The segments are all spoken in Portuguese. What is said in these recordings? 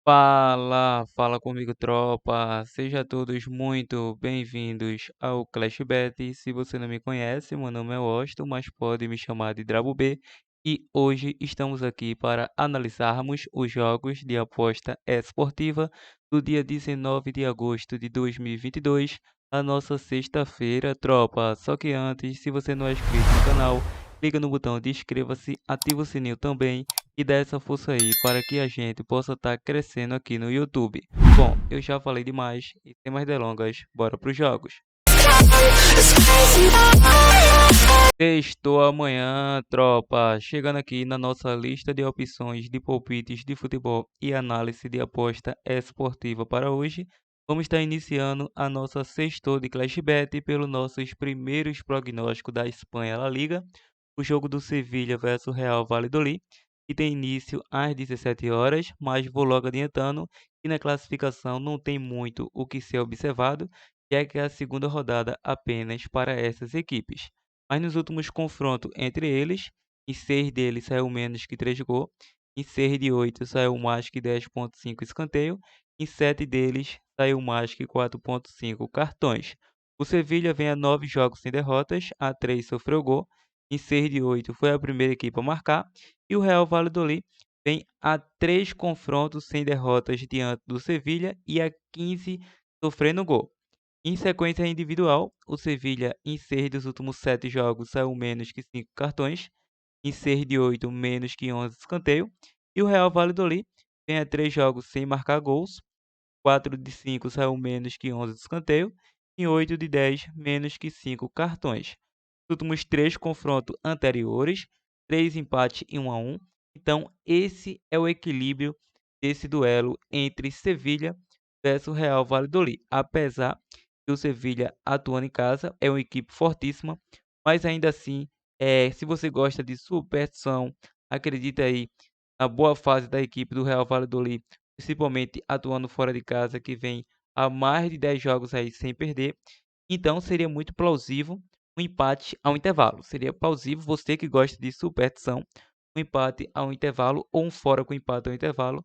Fala comigo, tropa. Seja todos muito bem-vindos ao Clash Bet. Se você não me conhece, meu nome é Washington, mas pode me chamar de Drabo B. E hoje estamos aqui para analisarmos os jogos de aposta esportiva do dia 19 de agosto de 2022, a nossa sexta-feira, tropa. Só que antes, se você não é inscrito no canal, clica no botão de inscreva-se, ativa o sininho também e dá essa força aí para que a gente possa estar crescendo aqui no YouTube. Bom, eu já falei demais e sem mais delongas, bora para os jogos. Sextou amanhã, tropa, chegando aqui na nossa lista de opções de palpites de futebol e análise de aposta esportiva para hoje. Vamos estar iniciando a nossa sextou de Clash Bet pelos nossos primeiros prognósticos da Espanha La Liga, o jogo do Sevilha versus Real Valladolid, que tem início às 17 horas, mas vou logo adiantando que na classificação não tem muito o que ser observado, já que é a segunda rodada apenas para essas equipes. Mas nos últimos confrontos entre eles, em 6 deles saiu menos que 3 gols, em 6 de 8 saiu mais que 10,5 escanteio, em 7 deles saiu mais que 4,5 cartões. O Sevilha vem a 9 jogos sem derrotas, a 3 sofreu gol, em 6 de 8 foi a primeira equipe a marcar, e o Real Valladolid vem a 3 confrontos sem derrotas diante do Sevilha e a 15 sofrendo gol. Em sequência individual, o Sevilha, em 6 dos últimos 7 jogos, saiu menos que 5 cartões, em 6 de 8, menos que 11 escanteio, e o Real Valladolid vem a 3 jogos sem marcar gols, 4 de 5 saiu menos que 11 escanteio, em 8 de 10, menos que 5 cartões. Nos últimos 3 confrontos anteriores, 3 empates e 1-1. Então, esse é o equilíbrio desse duelo entre Sevilha versus Real Valladolid. Apesar que o Sevilha atuando em casa é uma equipe fortíssima, mas ainda assim, se você gosta de superstição, acredita aí na boa fase da equipe do Real Valladolid, principalmente atuando fora de casa, que vem há mais de 10 jogos aí sem perder. Então seria muito plausível um empate ao intervalo. Seria plausível você que gosta de superstição, um empate ao intervalo ou um fora com empate ao intervalo,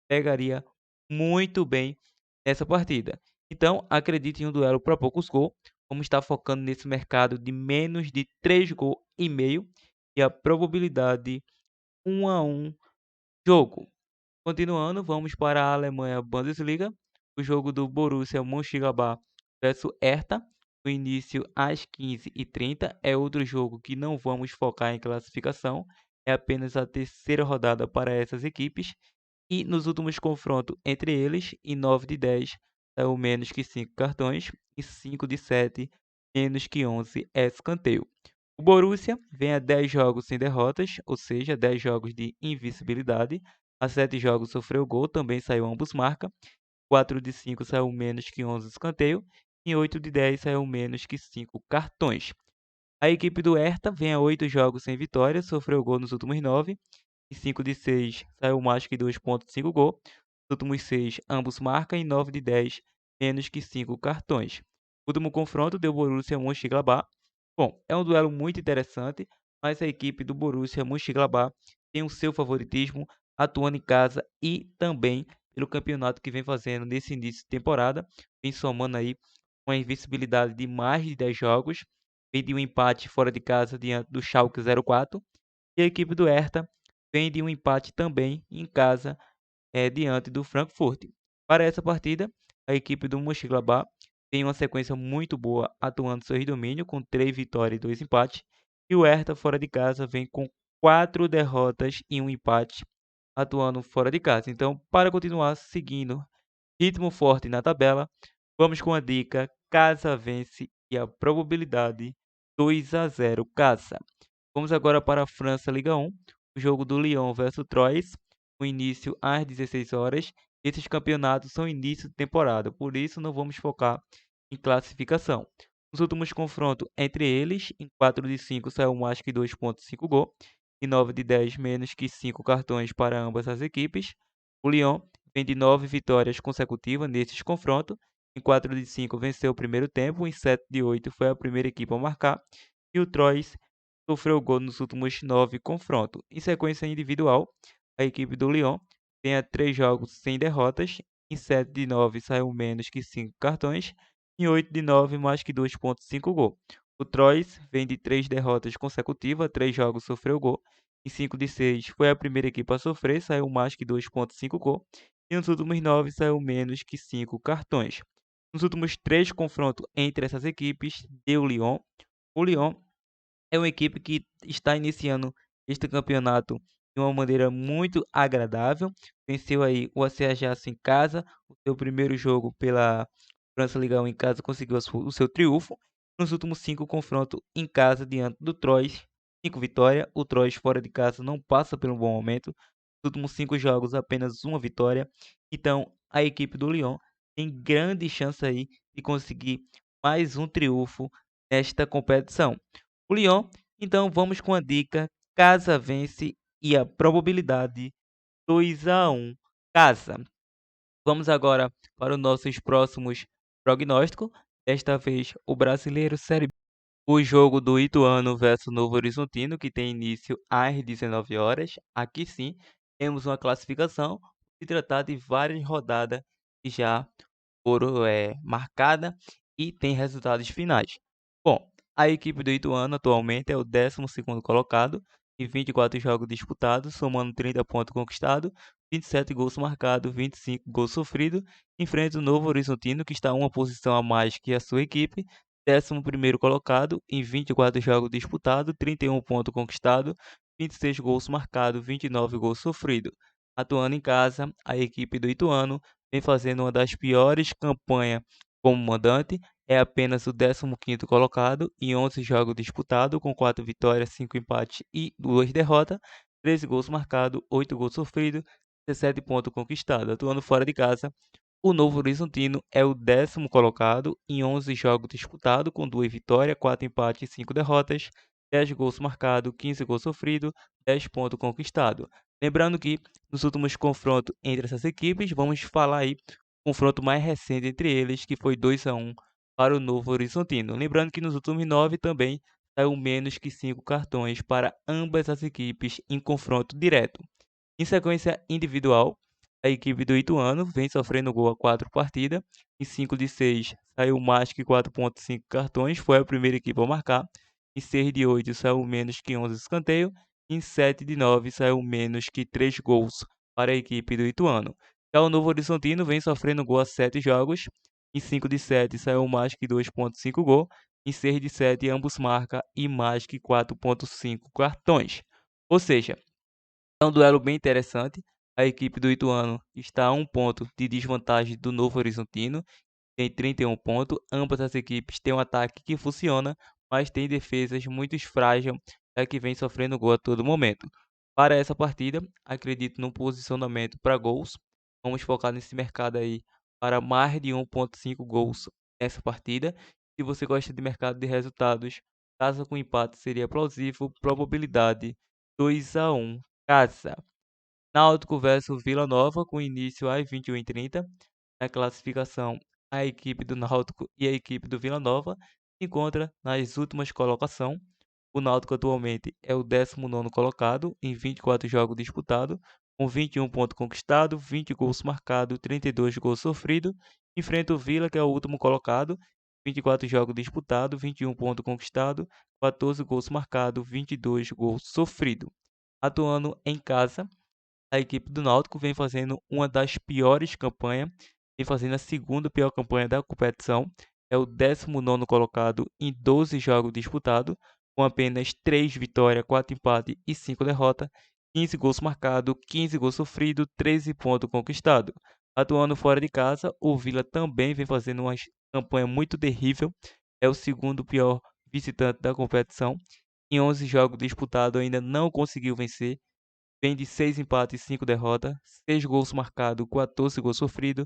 pegaria muito bem nessa partida. Então, acredite em um duelo para poucos gols. Vamos estar focando nesse mercado de menos de 3 gols e meio e a probabilidade 1-1 jogo. Continuando, vamos para a Alemanha Bundesliga, o jogo do Borussia Mönchengladbach versus Hertha, no início às 15h30. É outro jogo que não vamos focar em classificação, é apenas a terceira rodada para essas equipes. E nos últimos confrontos entre eles, em 9 de 10, saiu menos que 5 cartões, e 5 de 7, menos que 11 escanteio. O Borussia vem a 10 jogos sem derrotas, ou seja, 10 jogos de invencibilidade. A 7 jogos sofreu gol, também saiu ambos marca. 4 de 5 saiu menos que 11 escanteio. E 8 de 10 saiu menos que 5 cartões. A equipe do Hertha vem a 8 jogos sem vitória, sofreu gol nos últimos 9. E 5 de 6 saiu mais que 2,5 gol. Nos últimos 6 ambos marcam e 9 de 10 menos que 5 cartões. O último confronto deu Borussia Mönchengladbach. Bom, é um duelo muito interessante, mas a equipe do Borussia Mönchengladbach tem o seu favoritismo atuando em casa e também pelo campeonato que vem fazendo nesse início de temporada, vem somando aí uma invencibilidade de mais de 10 jogos, vem de um empate fora de casa diante do Schalke 04, e a equipe do Hertha vem de um empate também em casa diante do Frankfurt. Para essa partida, a equipe do Mönchengladbach tem uma sequência muito boa atuando seu domínio com 3 vitórias e 2 empates, e o Hertha fora de casa vem com 4 derrotas e um empate atuando fora de casa. Então, para continuar seguindo ritmo forte na tabela, vamos com a dica casa vence e a probabilidade 2-0 casa. Vamos agora para a França Liga 1, o jogo do Lyon versus Troyes, o início às 16 horas. Esses campeonatos são início de temporada, por isso não vamos focar em classificação. Os últimos confrontos entre eles, em 4 de 5 saiu mais que 2,5 gol, e 9 de 10 menos que 5 cartões para ambas as equipes. O Lyon vem de 9 vitórias consecutivas nesses confrontos. Em 4 de 5 venceu o primeiro tempo, em 7 de 8 foi a primeira equipe a marcar. E o Troyes sofreu gol nos últimos 9 confrontos. Em sequência individual, a equipe do Lyon tem a 3 jogos sem derrotas. Em 7 de 9 saiu menos que 5 cartões. Em 8 de 9, mais que 2,5 gol. O Troyes vem de 3 derrotas consecutivas, 3 jogos sofreu gol. Em 5 de 6 foi a primeira equipe a sofrer, saiu mais que 2,5 gol. E nos últimos 9 saiu menos que 5 cartões. Nos últimos 3 confrontos entre essas equipes, deu Lyon. O Lyon é uma equipe que está iniciando este campeonato de uma maneira muito agradável. Venceu aí o AC Ajax em casa, o seu primeiro jogo pela França Ligue 1 em casa conseguiu o seu triunfo. Nos últimos 5 confrontos em casa diante do Troyes, 5 vitórias. O Troyes fora de casa não passa pelo bom momento. Nos últimos 5 jogos apenas uma vitória. Então a equipe do Lyon tem grande chance aí de conseguir mais um triunfo nesta competição. O Lyon, então vamos com a dica casa vence e a probabilidade 2-1 casa. Vamos agora para os nossos próximos prognósticos. Desta vez o brasileiro Série B. O jogo do Ituano versus Novo Horizontino, que tem início às 19 horas. Aqui sim, temos uma classificação. Se tratar de várias rodadas que já foram marcadas e tem resultados finais. Bom, a equipe do Ituano atualmente é o 12º colocado e 24 jogos disputados, somando 30 pontos conquistados, 27 gols marcados, 25 gols sofridos. Enfrenta o Novo Horizontino, que está uma posição a mais que a sua equipe, 11º colocado em 24 jogos disputados, 31 pontos conquistados, 26 gols marcados, 29 gols sofridos. Atuando em casa, a equipe do Ituano vem fazendo uma das piores campanhas como mandante, é apenas o 15º colocado em 11 jogos disputados, com 4 vitórias, 5 empates e 2 derrotas, 13 gols marcados, 8 gols sofridos, 17 pontos conquistados. Atuando fora de casa, o Novo Horizontino é o 10º colocado em 11 jogos disputados, com 2 vitórias, 4 empates e 5 derrotas, 10 gols marcados, 15 gols sofridos, 10 pontos conquistados. Lembrando que nos últimos confrontos entre essas equipes, vamos falar aí o confronto mais recente entre eles, que foi 2-1 para o Novo Horizontino. Lembrando que nos últimos 9 também saiu menos que 5 cartões para ambas as equipes em confronto direto. Em sequência individual, a equipe do Ituano vem sofrendo gol a 4 partidas. Em 5 de 6 saiu mais que 4,5 cartões, foi a primeira equipe a marcar. Em 6 de 8 saiu menos que 11 escanteios. Em 7 de 9 saiu menos que 3 gols para a equipe do Ituano. Já o Novo Horizontino vem sofrendo gol a 7 jogos. Em 5 de 7 saiu mais que 2,5 gols. Em 6 de 7 ambos marcam e mais que 4,5 cartões. Ou seja, é um duelo bem interessante. A equipe do Ituano está a 1 ponto de desvantagem do Novo Horizontino, tem 31 pontos. Ambas as equipes têm um ataque que funciona, mas tem defesas muito frágeis, que vem sofrendo gol a todo momento. Para essa partida, acredito no posicionamento para gols. Vamos focar nesse mercado aí para mais de 1,5 gols nessa partida. Se você gosta de mercado de resultados, casa com empate seria plausível, probabilidade 2-1 casa. Náutico versus Vila Nova, com início às 21h30. Na classificação, a equipe do Náutico e a equipe do Vila Nova se encontram nas últimas colocações. O Náutico atualmente é o 19º colocado em 24 jogos disputados, com 21 pontos conquistados, 20 gols marcados, 32 gols sofridos. Enfrenta o Vila, que é o último colocado, 24 jogos disputados, 21 pontos conquistados, 14 gols marcados, 22 gols sofridos. Atuando em casa, a equipe do Náutico vem fazendo uma das piores campanhas, vem fazendo a segunda pior campanha da competição. É o 19º colocado em 12 jogos disputados, com apenas 3 vitórias, 4 empates e 5 derrotas, 15 gols marcados, 15 gols sofridos, 13 pontos conquistados. Atuando fora de casa, o Vila também vem fazendo uma campanha muito terrível, é o segundo pior visitante da competição. Em 11 jogos disputados ainda não conseguiu vencer, vem de 6 empates e 5 derrotas, 6 gols marcados, 14 gols sofridos,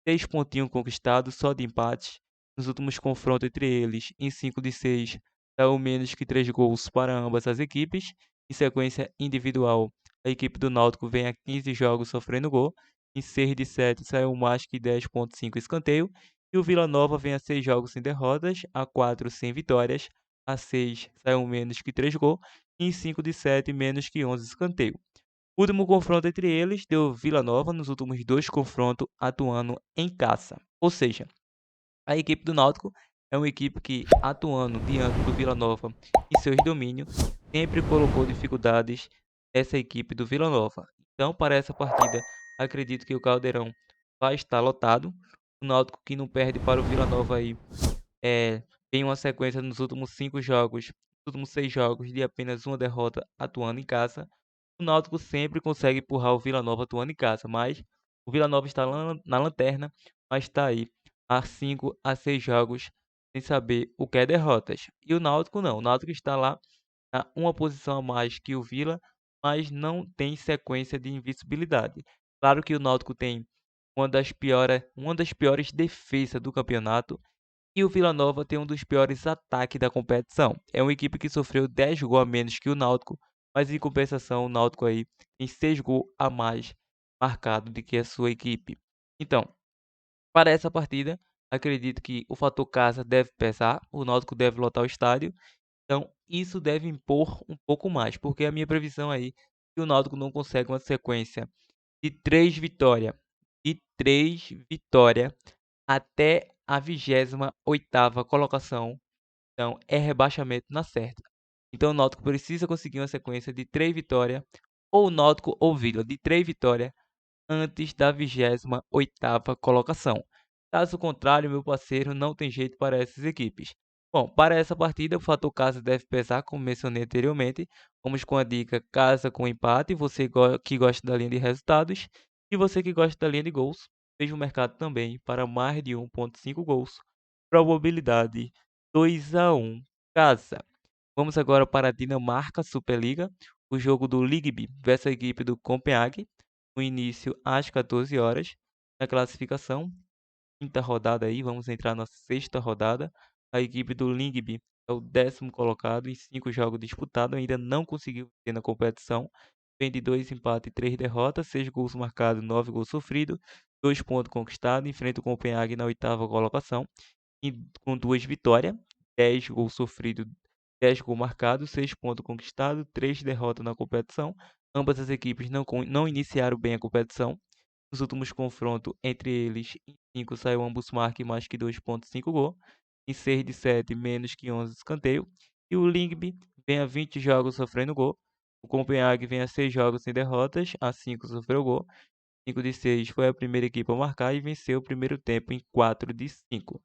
6 pontinhos conquistados só de empate. Nos últimos confrontos entre eles, em 5 de 6, saiu menos que 3 gols para ambas as equipes. Em sequência individual, a equipe do Náutico vem a 15 jogos sofrendo gol. Em 6 de 7 saiu mais que 10,5 escanteio. E o Vila Nova vem a 6 jogos sem derrotas, a 4 sem vitórias, a 6 saiu menos que 3 gols. E em 5 de 7 menos que 11 escanteio. O último confronto entre eles deu Vila Nova nos últimos 2 confrontos atuando em casa. Ou seja, a equipe do Náutico é uma equipe que, atuando diante do Vila Nova em seus domínios, sempre colocou dificuldades nessa equipe do Vila Nova. Então, para essa partida, acredito que o Caldeirão vai estar lotado. O Náutico que não perde para o Vila Nova aí, tem uma sequência nos últimos 5 jogos, nos últimos 6 jogos de apenas uma derrota atuando em casa. O Náutico sempre consegue empurrar o Vila Nova atuando em casa, mas o Vila Nova está lá na lanterna, mas está aí há 5 a 6 jogos sem saber o que é derrotas. E o Náutico não, o Náutico está lá a uma posição a mais que o Vila, mas não tem sequência de invencibilidade. Claro que o Náutico tem uma das piores defesas do campeonato e o Vila Nova tem um dos piores ataques da competição. É uma equipe que sofreu 10 gols a menos que o Náutico, mas em compensação o Náutico aí tem 6 gols a mais marcado do que a sua equipe. Então, para essa partida, acredito que o fator casa deve pesar, o Náutico deve lotar o estádio, então isso deve impor um pouco mais, porque a minha previsão aí é que o Náutico não consegue uma sequência de 3 vitórias, até a 28ª colocação, então é rebaixamento na certa. Então o Náutico precisa conseguir uma sequência de 3 vitórias, ou Náutico ou Vila, de 3 vitórias antes da 28ª colocação. Caso contrário, meu parceiro, não tem jeito para essas equipes. Bom, para essa partida, o fator casa deve pesar, como mencionei anteriormente. Vamos com a dica casa com empate, você que gosta da linha de resultados, e você que gosta da linha de gols, veja o mercado também para mais de 1,5 gols. Probabilidade 2-1 casa. Vamos agora para a Dinamarca Superliga, o jogo do Ligby versus a equipe do Copenhague, o início às 14 horas. Na classificação, quinta rodada aí, vamos entrar na sexta rodada. A equipe do Lyngby é o 10º colocado em 5 jogos disputados, ainda não conseguiu vencer na competição. Vem de 2 empates e 3 derrotas, 6 gols marcados, 9 gols sofridos, 2 pontos conquistados, enfrenta o Copenhague na 8ª colocação, e com 2 vitórias, 10 gols sofridos, 10 gols marcados, 6 pontos conquistados, 3 derrotas na competição. Ambas as equipes não iniciaram bem a competição. Nos últimos confrontos entre eles, em 5 saiu ambos marquem mais que 2,5 gol. Em 6 de 7, menos que 11 escanteio. E o Lyngby vem a 20 jogos sofrendo gol. O Copenhague vem a 6 jogos sem derrotas, a 5 sofreu gol. 5 de 6 foi a primeira equipe a marcar e venceu o primeiro tempo em 4 de 5.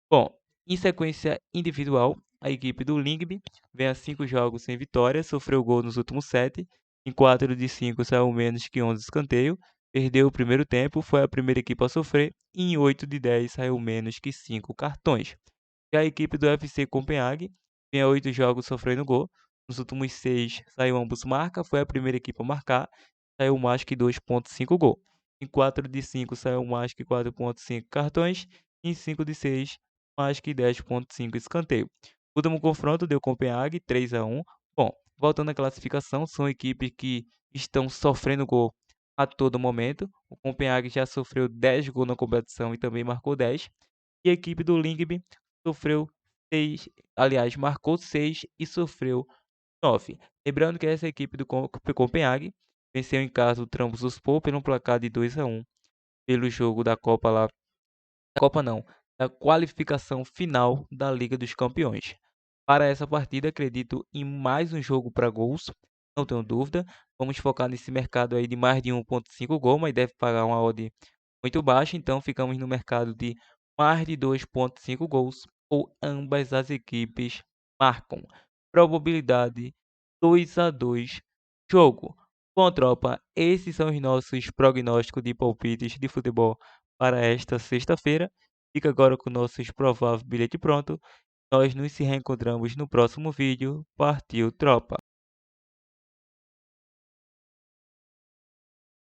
Bom, em sequência individual, a equipe do Lyngby vem a 5 jogos sem vitória, sofreu gol nos últimos 7, em 4 de 5 saiu menos que 11 escanteio, perdeu o primeiro tempo, foi a primeira equipe a sofrer, e em 8 de 10 saiu menos que 5 cartões. Já a equipe do FC Copenhague vem a 8 jogos sofrendo gol, nos últimos 6 saiu ambos marca, foi a primeira equipe a marcar, saiu mais que 2,5 gol. Em 4 de 5 saiu mais que 4,5 cartões, e em 5 de 6 mais que 10,5 escanteio. O último confronto deu Copenhague 3-1. Bom, voltando à classificação, são equipes que estão sofrendo gol a todo momento. O Copenhague já sofreu 10 gols na competição e também marcou 10. E a equipe do Lyngby sofreu 6, aliás, marcou 6 e sofreu 9. Lembrando que essa equipe do Copenhague venceu em casa o Trabzonspor pelo placar de 2-1 pelo jogo da Copa lá, Copa não, da qualificação final da Liga dos Campeões. Para essa partida, acredito em mais um jogo para gols, não tenho dúvida. Vamos focar nesse mercado aí de mais de 1,5 gol, mas deve pagar uma odd muito baixa, então ficamos no mercado de mais de 2,5 gols ou ambas as equipes marcam. Probabilidade 2-2 jogo. Bom, tropa, esses são os nossos prognósticos de palpites de futebol para esta sexta-feira. Fica agora com nossos prováveis bilhete pronto. Nós nos se reencontramos no próximo vídeo. Partiu, tropa!